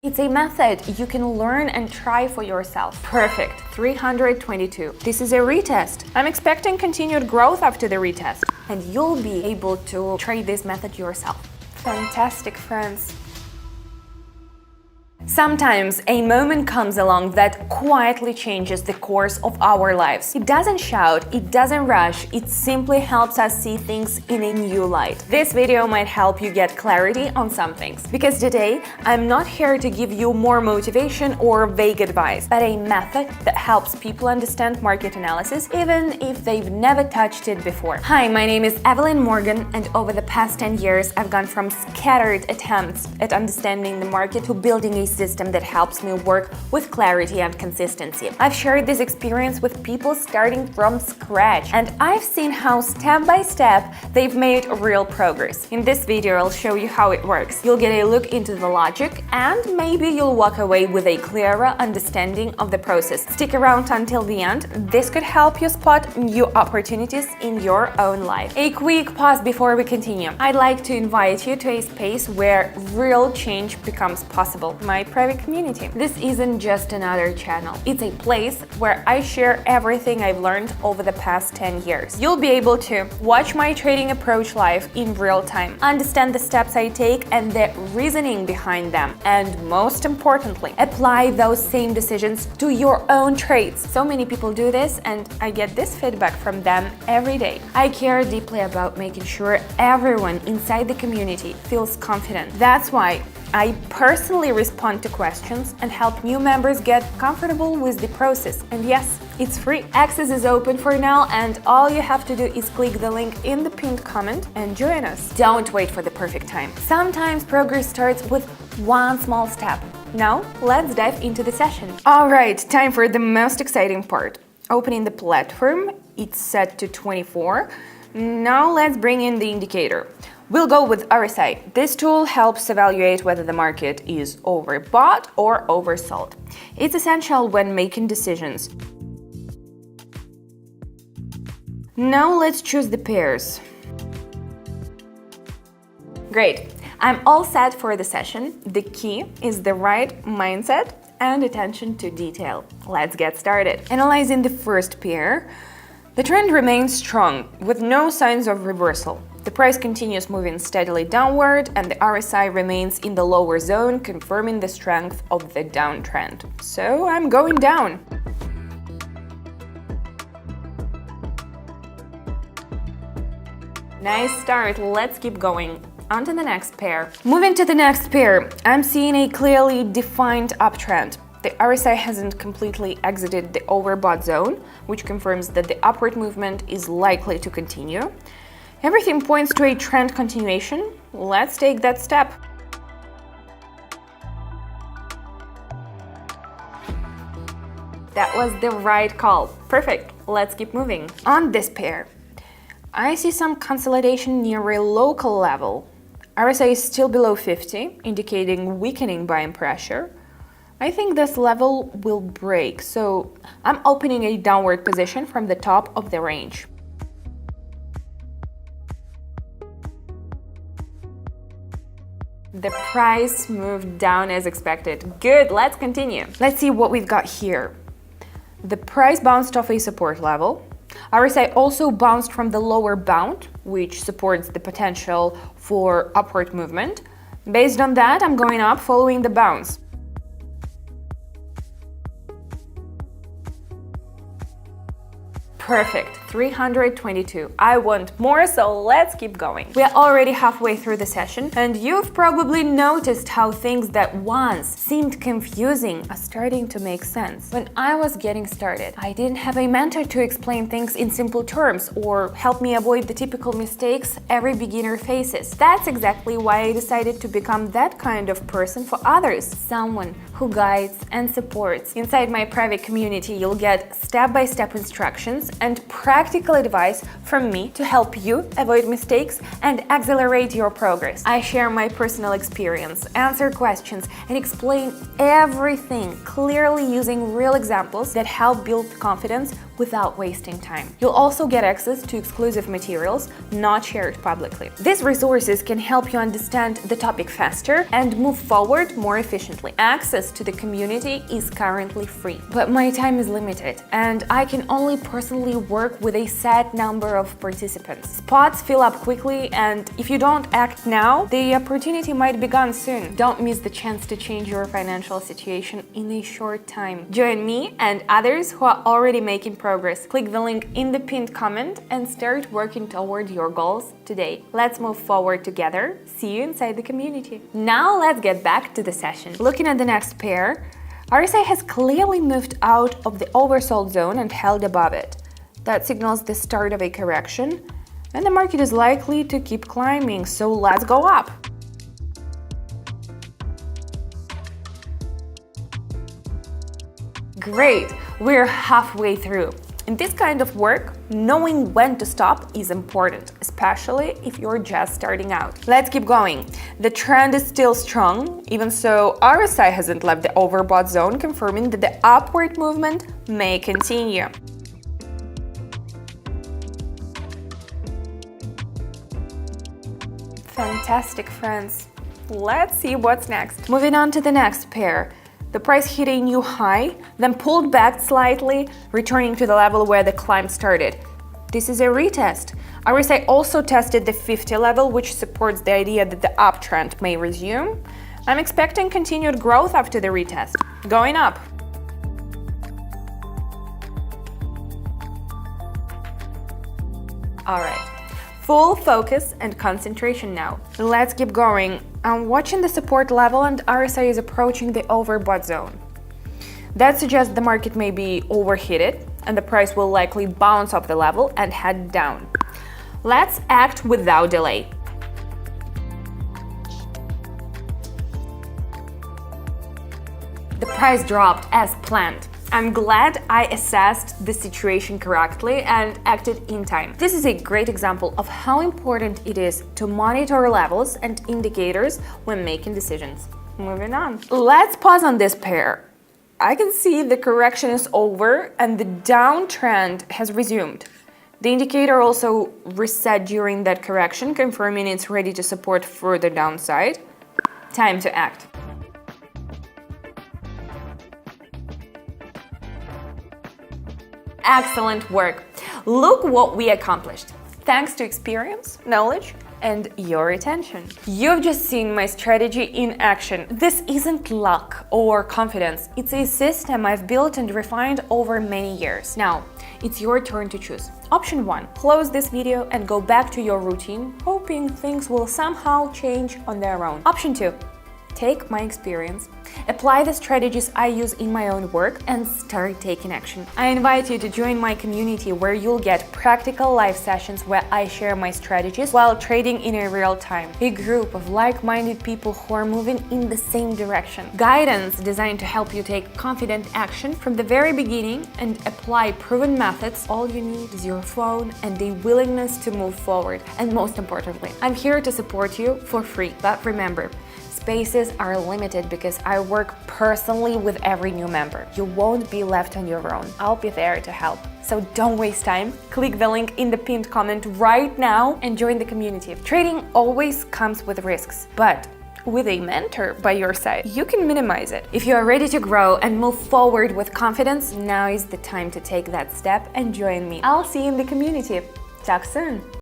It's a method you can learn and try for yourself. Perfect. 322. This is a retest. I'm expecting continued growth after the retest, and you'll be able to try this method yourself. Fantastic, friends. Sometimes a moment comes along that quietly changes the course of our lives. It doesn't shout, it doesn't rush, it simply helps us see things in a new light. This video might help you get clarity on some things, because today I'm not here to give you more motivation or vague advice, but a method that helps people understand market analysis even if they've never touched it before. Hi, my name is Evelyn Morgan, and over the past 10 years I've gone from scattered attempts at understanding the market to building a system that helps me work with clarity and consistency. I've shared this experience with people starting from scratch, and I've seen how step by step they've made real progress. In this video, I'll show you how it works. You'll get a look into the logic, and maybe you'll walk away with a clearer understanding of the process. Stick around until the end. This could help you spot new opportunities in your own life. A quick pause before we continue. I'd like to invite you to a space where real change becomes possible. My private community. This isn't just another channel. It's a place where I share everything I've learned over the past 10 years. You'll be able to watch my trading approach live in real time, understand the steps I take and the reasoning behind them, and most importantly, apply those same decisions to your own trades. So many people do this, and I get this feedback from them every day. I care deeply about making sure everyone inside the community feels confident. That's why I personally respond to questions and help new members get comfortable with the process. And yes, it's free. Access is open for now, and all you have to do is click the link in the pinned comment and join us. Don't wait for the perfect time. Sometimes progress starts with one small step. Now, let's dive into the session. All right, time for the most exciting part. Opening the platform, it's set to 24. Now let's bring in the indicator. We'll go with RSI. This tool helps evaluate whether the market is overbought or oversold. It's essential when making decisions. Now let's choose the pairs. Great. I'm all set for the session. The key is the right mindset and attention to detail. Let's get started. Analyzing the first pair, the trend remains strong with no signs of reversal. The price continues moving steadily downward, and the RSI remains in the lower zone, confirming the strength of the downtrend. So I'm going down. Nice start, let's keep going. On to the next pair. Moving to the next pair, I'm seeing a clearly defined uptrend. The RSI hasn't completely exited the overbought zone, which confirms that the upward movement is likely to continue. Everything points to a trend continuation. Let's take that step. That was the right call. Perfect. Let's keep moving. On this pair, I see some consolidation near a local level. RSI is still below 50, indicating weakening buying pressure. I think this level will break, so I'm opening a downward position from the top of the range. The price moved down as expected. Good, let's continue. Let's see what we've got here. The price bounced off a support level. RSI also bounced from the lower bound, which supports the potential for upward movement. Based on that, I'm going up following the bounce. Perfect, 322. I want more, so let's keep going. We're already halfway through the session, and you've probably noticed how things that once seemed confusing are starting to make sense. When I was getting started, I didn't have a mentor to explain things in simple terms or help me avoid the typical mistakes every beginner faces. That's exactly why I decided to become that kind of person for others, someone who guides and supports. Inside my private community, you'll get step-by-step instructions and practical advice from me to help you avoid mistakes and accelerate your progress. I share my personal experience, answer questions, and explain everything clearly using real examples that help build confidence without wasting time. You'll also get access to exclusive materials not shared publicly. These resources can help you understand the topic faster and move forward more efficiently. Access to the community is currently free, but my time is limited and I can only personally work with a set number of participants. Spots fill up quickly, and if you don't act now, the opportunity might be gone soon. Don't miss the chance to change your financial situation in a short time. Join me and others who are already making progress. Click the link in the pinned comment and start working toward your goals today. Let's move forward together. See you inside the community. Now let's get back to the session. Looking at the next pair, RSI has clearly moved out of the oversold zone and held above it. That signals the start of a correction, and the market is likely to keep climbing, so let's go up. Great, we're halfway through. In this kind of work, knowing when to stop is important, especially if you're just starting out. Let's keep going. The trend is still strong, even so RSI hasn't left the overbought zone, confirming that the upward movement may continue. Fantastic, friends. Let's see what's next. Moving on to the next pair. The price hit a new high, then pulled back slightly, returning to the level where the climb started. This is a retest. RSI also tested the 50 level, which supports the idea that the uptrend may resume. I'm expecting continued growth after the retest. Going up. All right. Full focus and concentration now. Let's keep going. I'm watching the support level and RSI is approaching the overbought zone. That suggests the market may be overheated and the price will likely bounce off the level and head down. Let's act without delay. The price dropped as planned. I'm glad I assessed the situation correctly and acted in time. This is a great example of how important it is to monitor levels and indicators when making decisions. Moving on. Let's pause on this pair. I can see the correction is over and the downtrend has resumed. The indicator also reset during that correction, confirming it's ready to support further downside. Time to act. Excellent work! Look what we accomplished, thanks to experience, knowledge, and your attention. You've just seen my strategy in action. This isn't luck or confidence, it's a system I've built and refined over many years. Now, it's your turn to choose. Option 1. Close this video and go back to your routine, hoping things will somehow change on their own. Option 2. Take my experience, apply the strategies I use in my own work, and start taking action. I invite you to join my community where you'll get practical live sessions where I share my strategies while trading in a real time. A group of like-minded people who are moving in the same direction. Guidance designed to help you take confident action from the very beginning and apply proven methods. All you need is your phone and a willingness to move forward. And most importantly, I'm here to support you for free. But remember, spaces are limited because I work personally with every new member. You won't be left on your own. I'll be there to help. So don't waste time. Click the link in the pinned comment right now and join the community. Trading always comes with risks, but with a mentor by your side, you can minimize it. If you are ready to grow and move forward with confidence, now is the time to take that step and join me. I'll see you in the community. Talk soon.